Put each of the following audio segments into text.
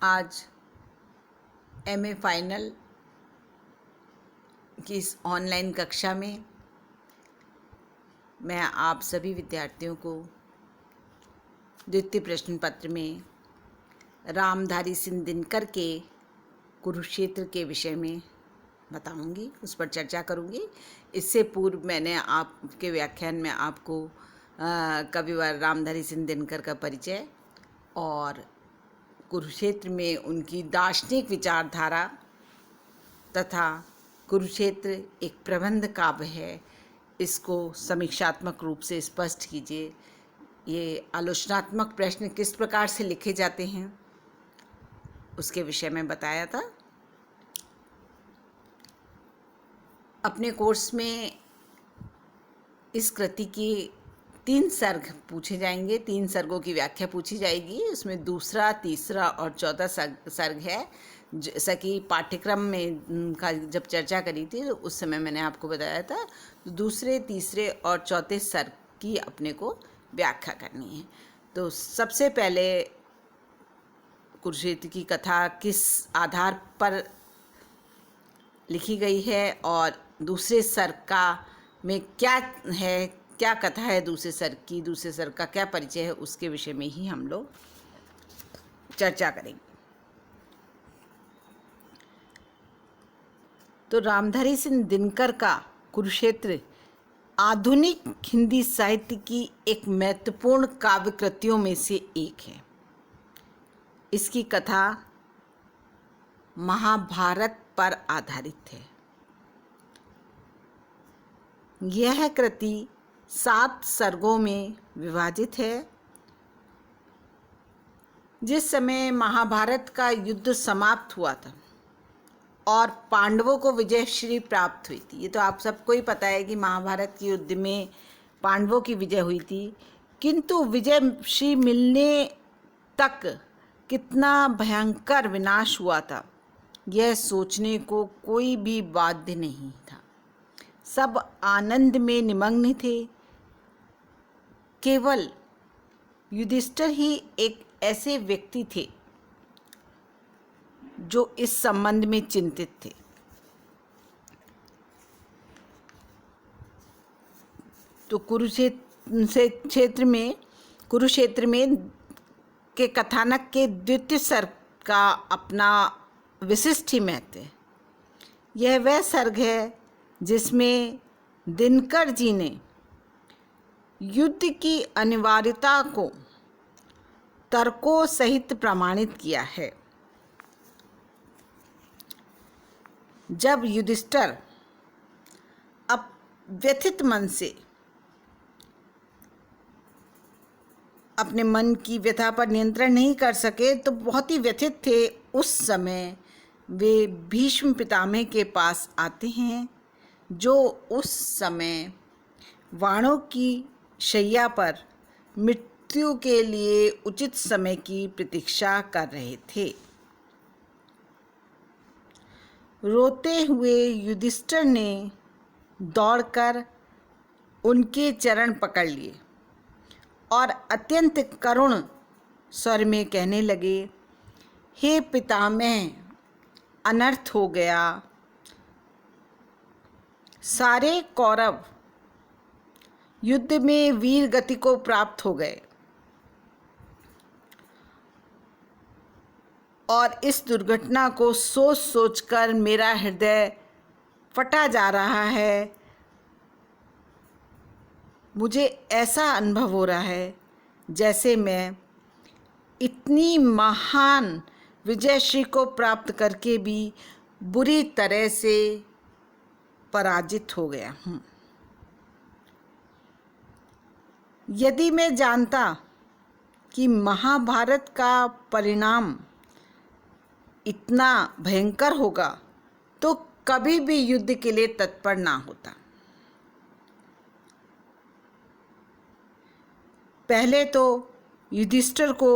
आज MA final की इस ऑनलाइन कक्षा में मैं आप सभी विद्यार्थियों को द्वितीय प्रश्न पत्र में रामधारी सिंह दिनकर के कुरुक्षेत्र के विषय में बताऊंगी, उस पर चर्चा करूंगी। इससे पूर्व मैंने आपके व्याख्यान में आपको कविवर रामधारी सिंह दिनकर का परिचय और कुरुक्षेत्र में उनकी दार्शनिक विचारधारा तथा कुरुक्षेत्र एक प्रबंध काव्य है, इसको समीक्षात्मक रूप से स्पष्ट कीजिए। ये आलोचनात्मक प्रश्न किस प्रकार से लिखे जाते हैं उसके विषय में बताया था। अपने कोर्स में इस कृति की 3 सर्ग पूछे जाएंगे, 3 सर्गों की व्याख्या पूछी जाएगी। उसमें दूसरा, तीसरा और चौथा सर्ग है। जैसा कि पाठ्यक्रम में का जब चर्चा करी थी तो उस समय मैंने आपको बताया था, तो दूसरे, तीसरे और चौथे सर्ग की अपने को व्याख्या करनी है। तो सबसे पहले कुरुक्षेत्र की कथा किस आधार पर लिखी गई है और दूसरे सर्ग का में क्या है, क्या कथा है दूसरे सर्ग का क्या परिचय है, उसके विषय में ही हम लोग चर्चा करेंगे। तो रामधारी सिंह दिनकर का कुरुक्षेत्र आधुनिक हिंदी साहित्य की एक महत्वपूर्ण काव्य कृतियों में से एक है। इसकी कथा महाभारत पर आधारित है। यह कृति 7 सर्गों में विभाजित है। जिस समय महाभारत का युद्ध समाप्त हुआ था और पांडवों को विजयश्री प्राप्त हुई थी, ये तो आप सबको ही पता है कि महाभारत के युद्ध में पांडवों की विजय हुई थी, किंतु विजयश्री मिलने तक कितना भयंकर विनाश हुआ था यह सोचने को कोई भी बाध्य नहीं था। सब आनंद में निमग्न थे। केवल युधिष्ठिर ही एक ऐसे व्यक्ति थे जो इस संबंध में चिंतित थे। तो कुरुक्षेत्र में के कथानक के द्वितीय सर्ग का अपना विशिष्ट ही महत्व है। यह वह सर्ग है जिसमें दिनकर जी ने युद्ध की अनिवार्यता को तर्कों सहित प्रमाणित किया है। जब युधिष्ठिर अब व्यथित मन से अपने मन की व्यथा पर नियंत्रण नहीं कर सके तो बहुत ही व्यथित थे, उस समय वे भीष्म पितामह के पास आते हैं जो उस समय वाणों की शैया पर मृत्यु के लिए उचित समय की प्रतीक्षा कर रहे थे। रोते हुए युधिष्ठिर ने दौड़कर उनके चरण पकड़ लिए और अत्यंत करुण स्वर में कहने लगे, हे पितामह, अनर्थ हो गया। सारे कौरव युद्ध में वीर गति को प्राप्त हो गए और इस दुर्घटना को सोच सोचकर मेरा हृदय फटा जा रहा है। मुझे ऐसा अनुभव हो रहा है जैसे मैं इतनी महान विजयश्री को प्राप्त करके भी बुरी तरह से पराजित हो गया हूँ। यदि मैं जानता कि महाभारत का परिणाम इतना भयंकर होगा तो कभी भी युद्ध के लिए तत्पर ना होता। पहले तो युधिष्ठिर को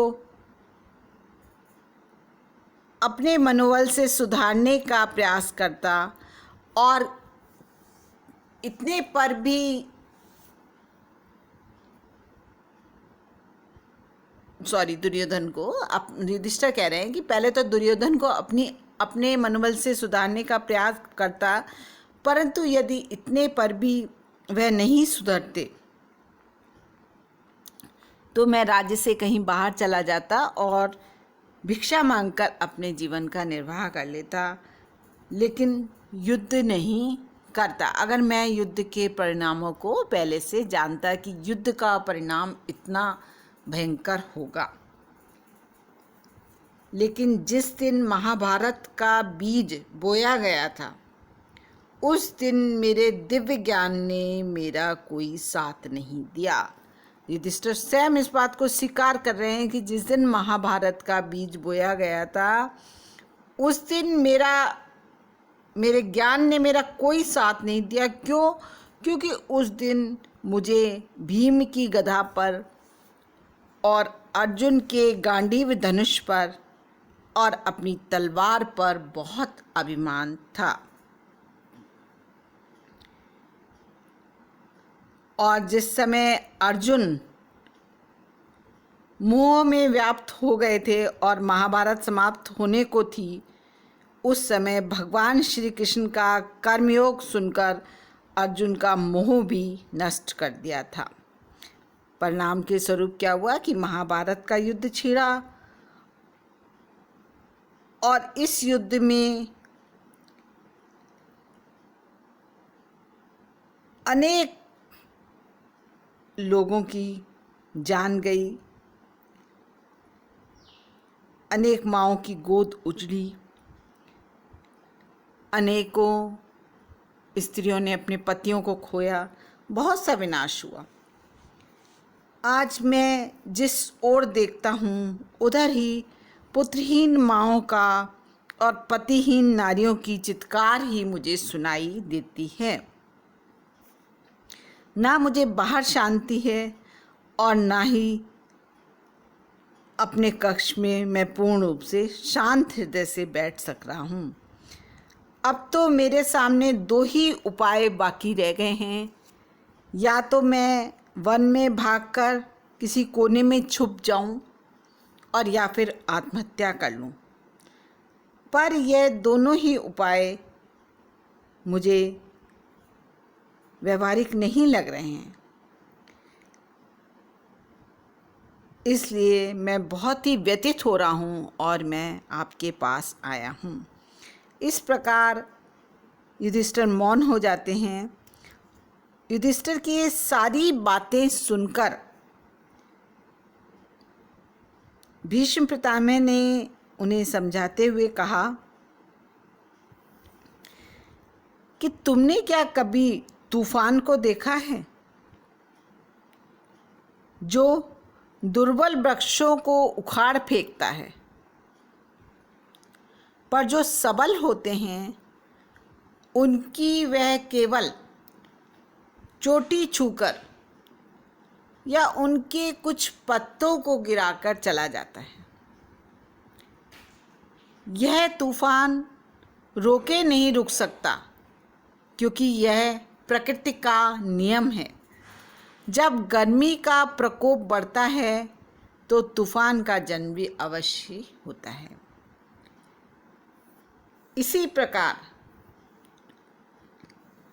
अपने मनोबल से सुधारने का प्रयास करता और इतने पर भी दुर्योधन को, युधिष्ठिर कह रहे हैं कि पहले तो दुर्योधन को अपने मनोबल से सुधारने का प्रयास करता, परंतु यदि इतने पर भी वह नहीं सुधरते तो मैं राज्य से कहीं बाहर चला जाता और भिक्षा मांगकर अपने जीवन का निर्वाह कर लेता, लेकिन युद्ध नहीं करता। अगर मैं युद्ध के परिणामों को पहले से जानता कि युद्ध का परिणाम इतना भयंकर होगा। लेकिन जिस दिन महाभारत का बीज बोया गया था, उस दिन मेरे दिव्य ज्ञान ने मेरा कोई साथ नहीं दिया। युधिष्ठिर स्वयं इस बात को स्वीकार कर रहे हैं कि जिस दिन महाभारत का बीज बोया गया था, उस दिन मेरे ज्ञान ने मेरा कोई साथ नहीं दिया। क्यों? क्योंकि उस दिन मुझे भीम की गदा पर और अर्जुन के गांडीव धनुष पर और अपनी तलवार पर बहुत अभिमान था। और जिस समय अर्जुन मोह में व्याप्त हो गए थे और महाभारत समाप्त होने को थी, उस समय भगवान श्री कृष्ण का कर्मयोग सुनकर अर्जुन का मोह भी नष्ट कर दिया था। परिणाम के स्वरूप क्या हुआ कि महाभारत का युद्ध छिड़ा और इस युद्ध में अनेक लोगों की जान गई, अनेक माँओं की गोद उजड़ी, अनेकों स्त्रियों ने अपने पतियों को खोया, बहुत सा विनाश हुआ। आज मैं जिस ओर देखता हूँ, उधर ही पुत्रहीन माँओं का और पतिहीन नारियों की चित्कार ही मुझे सुनाई देती है। ना मुझे बाहर शांति है और ना ही अपने कक्ष में मैं पूर्ण रूप से शांत हृदय से बैठ सक रहा हूँ। अब तो मेरे सामने दो ही उपाय बाकी रह गए हैं, या तो मैं वन में भागकर किसी कोने में छुप जाऊं और या फिर आत्महत्या कर लूं। पर यह दोनों ही उपाय मुझे व्यवहारिक नहीं लग रहे हैं, इसलिए मैं बहुत ही व्यथित हो रहा हूँ और मैं आपके पास आया हूँ। इस प्रकार युधिष्ठिर मौन हो जाते हैं। युधिष्ठिर की ये सारी बातें सुनकर भीष्म पितामह ने उन्हें समझाते हुए कहा कि तुमने क्या कभी तूफान को देखा है, जो दुर्बल वृक्षों को उखाड़ फेंकता है, पर जो सबल होते हैं उनकी वह केवल चोटी छूकर या उनके कुछ पत्तों को गिराकर चला जाता है। यह तूफान रोके नहीं रुक सकता, क्योंकि यह प्रकृति का नियम है। जब गर्मी का प्रकोप बढ़ता है तो तूफान का जन्म भी अवश्य होता है। इसी प्रकार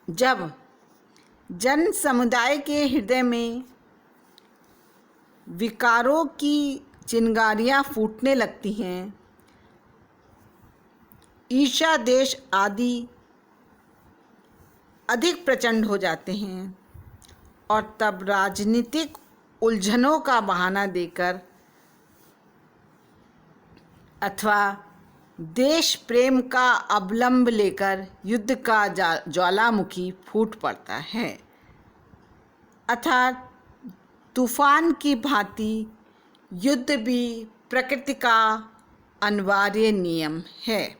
जब जन समुदाय के हृदय में विकारों की चिंगारियां फूटने लगती हैं, ईर्ष्या देश आदि अधिक प्रचंड हो जाते हैं, और तब राजनीतिक उलझनों का बहाना देकर अथवा देश प्रेम का अवलंब लेकर युद्ध का ज्वालामुखी फूट पड़ता है। अर्थात तूफान की भांति युद्ध भी प्रकृति का अनिवार्य नियम है।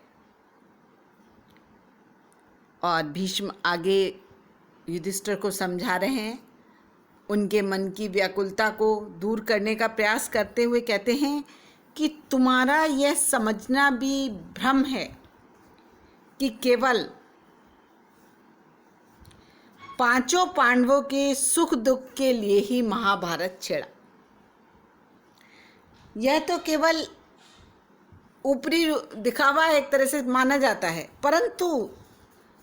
और भीष्म आगे युधिष्ठिर को समझा रहे हैं, उनके मन की व्याकुलता को दूर करने का प्रयास करते हुए कहते हैं कि तुम्हारा यह समझना भी भ्रम है कि केवल पांचों पांडवों के सुख दुख के लिए ही महाभारत छिड़ा। यह तो केवल ऊपरी दिखावा एक तरह से माना जाता है, परंतु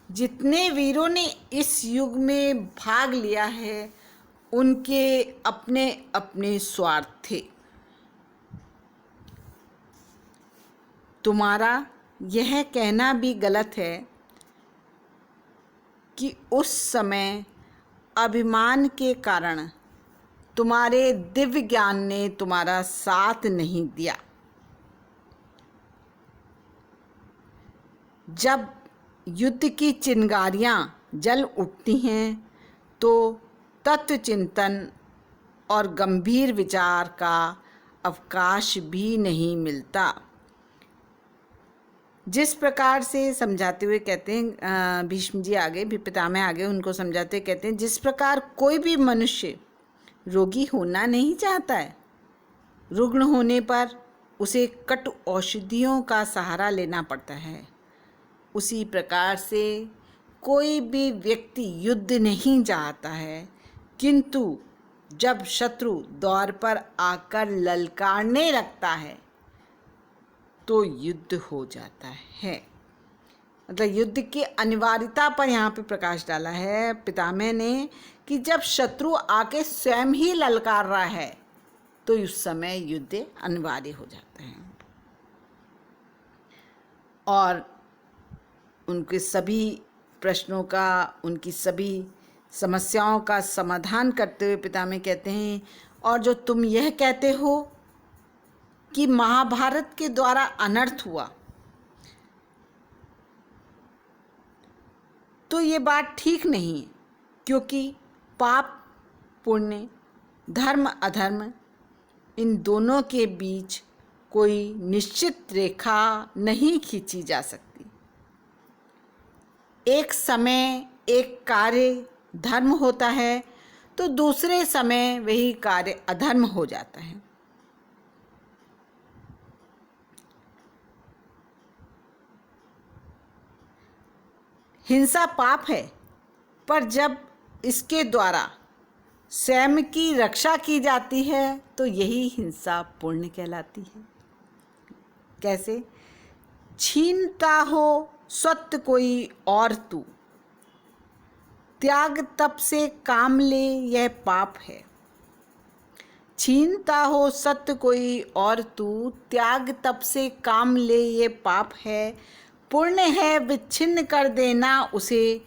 जितने वीरों ने इस युग में भाग लिया है उनके अपने अपने स्वार्थ थे। तुम्हारा यह कहना भी गलत है कि उस समय अभिमान के कारण तुम्हारे दिव्य ज्ञान ने तुम्हारा साथ नहीं दिया। जब युद्ध की चिंगारियां जल उठती हैं तो तत्व चिंतन और गंभीर विचार का अवकाश भी नहीं मिलता। जिस प्रकार से समझाते हुए कहते हैं भीष्म जी आगे, पितामह आगे उनको समझाते कहते हैं, जिस प्रकार कोई भी मनुष्य रोगी होना नहीं चाहता है, रुग्ण होने पर उसे कटु औषधियों का सहारा लेना पड़ता है, उसी प्रकार से कोई भी व्यक्ति युद्ध नहीं चाहता है, किंतु जब शत्रु द्वार पर आकर ललकारने लगता है तो युद्ध हो जाता है। मतलब युद्ध की अनिवार्यता पर यहाँ पे प्रकाश डाला है पितामह ने कि जब शत्रु आके स्वयं ही ललकार रहा है तो उस समय युद्ध अनिवार्य हो जाता है। और उनके सभी प्रश्नों का, उनकी सभी समस्याओं का समाधान करते हुए पितामह कहते हैं, और जो तुम यह कहते हो कि महाभारत के द्वारा अनर्थ हुआ, तो ये बात ठीक नहीं है, क्योंकि पाप पुण्य, धर्म अधर्म, इन दोनों के बीच कोई निश्चित रेखा नहीं खींची जा सकती। एक समय एक कार्य धर्म होता है तो दूसरे समय वही कार्य अधर्म हो जाता है। हिंसा पाप है, पर जब इसके द्वारा स्वयं की रक्षा की जाती है तो यही हिंसा पुण्य कहलाती है। कैसे? छीनता हो सत्य कोई और तू, त्याग तप से काम ले यह पाप है। छीनता हो सत्य कोई और तू, त्याग तप से काम ले ये पाप है। पुण्य है विच्छिन्न कर देना उसे,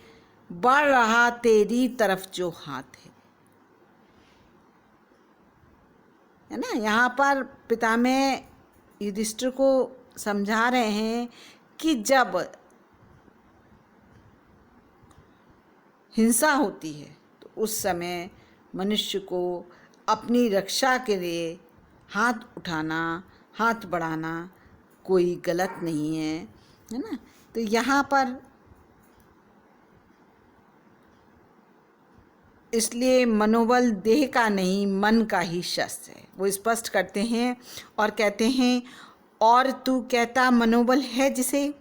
बढ़ रहा तेरी तरफ जो हाथ है ना। यहाँ पर पितामह युधिष्ठिर को समझा रहे हैं कि जब हिंसा होती है तो उस समय मनुष्य को अपनी रक्षा के लिए हाथ उठाना, हाथ बढ़ाना कोई गलत नहीं है ना। तो यहाँ पर इसलिए मनोबल देह का नहीं मन का ही शस्त्र है, वो स्पष्ट करते हैं और कहते हैं, और तू कहता मनोबल है जिसे,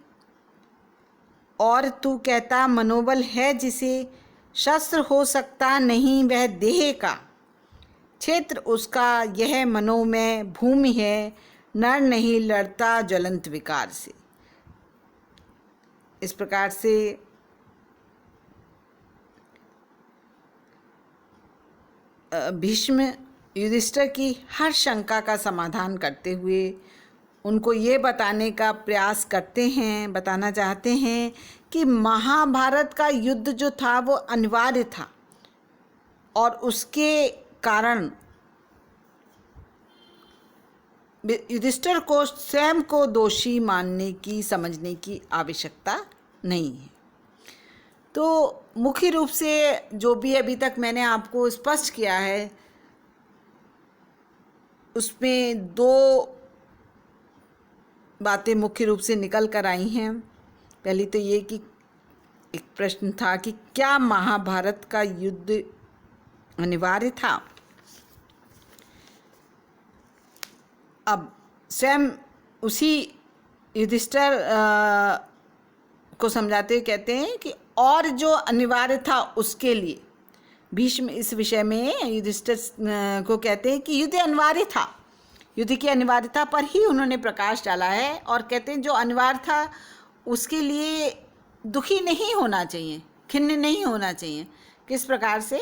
और तू कहता मनोबल है जिसे, शस्त्र हो सकता नहीं वह देह का, क्षेत्र उसका यह मनोमय भूमि है, नर नहीं लड़ता ज्वलंत विकार से। इस प्रकार से भीष्म युधिष्ठिर की हर शंका का समाधान करते हुए उनको ये बताने का प्रयास करते हैं, बताना चाहते हैं कि महाभारत का युद्ध जो था वो अनिवार्य था और उसके कारण युधिष्ठिर को स्वयं को दोषी मानने की, समझने की आवश्यकता नहीं है। तो मुख्य रूप से जो भी अभी तक मैंने आपको स्पष्ट किया है उसमें दो बातें मुख्य रूप से निकल कर आई हैं। पहली तो ये कि एक प्रश्न था कि क्या महाभारत का युद्ध अनिवार्य था। अब स्वयं उसी युधिष्ठिर को समझाते हुए कहते हैं कि और जो अनिवार्य था उसके लिए भीष्म इस विषय में युधिष्ठिर को कहते हैं कि युद्ध अनिवार्य था, युद्ध की अनिवार्यता पर ही उन्होंने प्रकाश डाला है और कहते हैं जो अनिवार्य था उसके लिए दुखी नहीं होना चाहिए, खिन्न नहीं होना चाहिए। किस प्रकार से?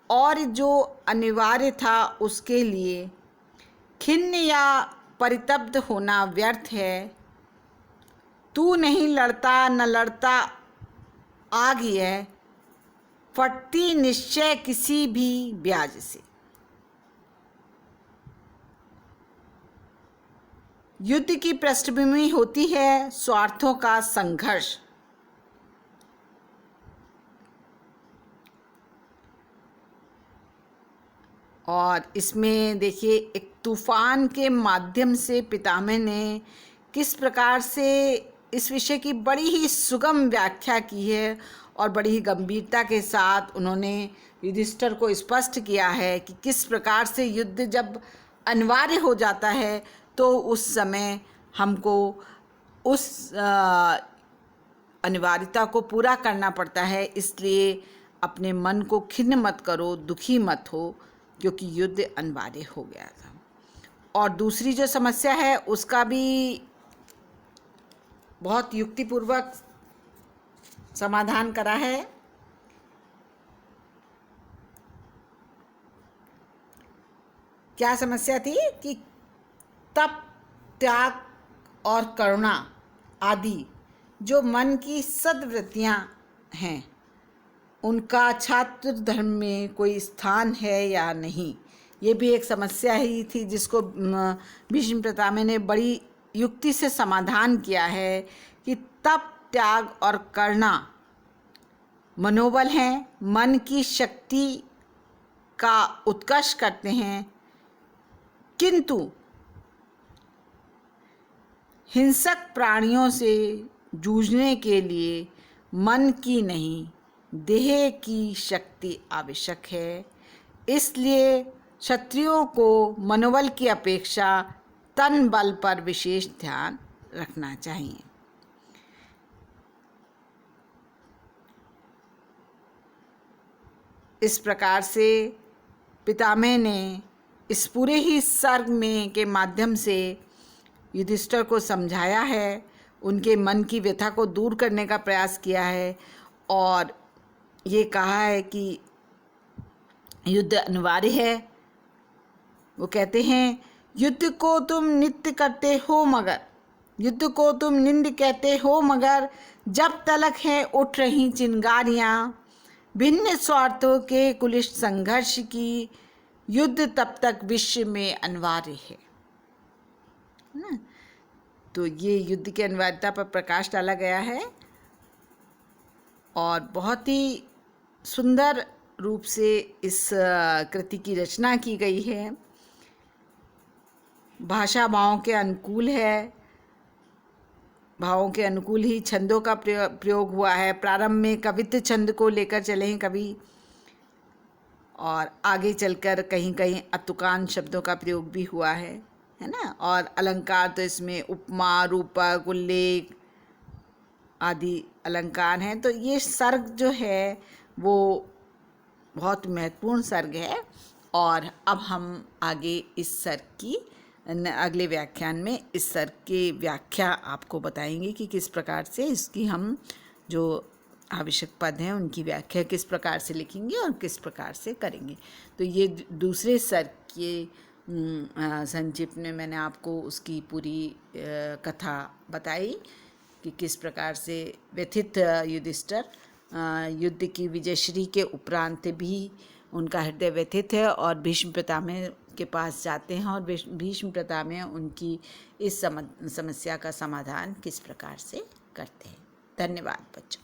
और जो अनिवार्य था उसके लिए खिन्न या परितप्त होना व्यर्थ है। तू नहीं लड़ता न लड़ता आग है, फटती निश्चय किसी भी ब्याज से। युद्ध की पृष्ठभूमि होती है स्वार्थों का संघर्ष। और इसमें देखिए एक तूफान के माध्यम से पितामह ने किस प्रकार से इस विषय की बड़ी ही सुगम व्याख्या की है और बड़ी ही गंभीरता के साथ उन्होंने युधिष्ठिर को स्पष्ट किया है कि किस प्रकार से युद्ध जब अनिवार्य हो जाता है तो उस समय हमको उस अनिवार्यता को पूरा करना पड़ता है। इसलिए अपने मन को खिन्न मत करो, दुखी मत हो, क्योंकि युद्ध अनिवार्य हो गया था। और दूसरी जो समस्या है उसका भी बहुत युक्तिपूर्वक समाधान करा है। क्या समस्या थी कि तप, त्याग और करुणा आदि जो मन की सद्वृत्तियां हैं उनका छात्र धर्म में कोई स्थान है या नहीं, ये भी एक समस्या ही थी जिसको भीष्म पितामह ने बड़ी युक्ति से समाधान किया है कि तप, त्याग और करुणा मनोबल हैं, मन की शक्ति का उत्कर्ष करते हैं, किंतु हिंसक प्राणियों से जूझने के लिए मन की नहीं, देह की शक्ति आवश्यक है। इसलिए क्षत्रियों को मनोबल की अपेक्षा तन बल पर विशेष ध्यान रखना चाहिए। इस प्रकार से पितामह ने इस पूरे ही सर्ग में के माध्यम से युधिष्ठिर को समझाया है, उनके मन की व्यथा को दूर करने का प्रयास किया है और ये कहा है कि युद्ध अनिवार्य है। वो कहते हैं युद्ध को तुम नित्य करते हो मगर, युद्ध को तुम निंद कहते हो मगर, जब तलक है उठ रही चिंगारियाँ भिन्न स्वार्थों के कुलिष्ठ संघर्ष की, युद्ध तब तक विश्व में अनिवार्य है ना। तो ये युद्ध की अनिवार्यता पर प्रकाश डाला गया है और बहुत ही सुंदर रूप से इस कृति की रचना की गई है। भाषा भावों के अनुकूल है, भावों के अनुकूल ही छंदों का प्रयोग हुआ है। प्रारंभ में कवित्व छंद को लेकर चले हैं कवि और आगे चलकर कहीं कहीं अतुकान शब्दों का प्रयोग भी हुआ है ना। और अलंकार तो इसमें उपमा, रूपक, उल्लेख आदि अलंकार हैं। तो ये सर्ग जो है वो बहुत महत्वपूर्ण सर्ग है और अब हम आगे इस सर्ग की अगले व्याख्यान में इस सर्ग की व्याख्या आपको बताएंगे कि किस प्रकार से इसकी हम जो आवश्यक पद हैं उनकी व्याख्या किस प्रकार से लिखेंगे और किस प्रकार से करेंगे। तो ये दूसरे सर्ग के संक्षिप्त में मैंने आपको उसकी पूरी कथा बताई कि किस प्रकार से व्यथित युधिष्ठिर युद्ध की विजयश्री के उपरांत भी उनका हृदय व्यथित है और भीष्म पितामह के पास जाते हैं और भीष्म पितामह उनकी इस समस्या का समाधान किस प्रकार से करते हैं। धन्यवाद बच्चों।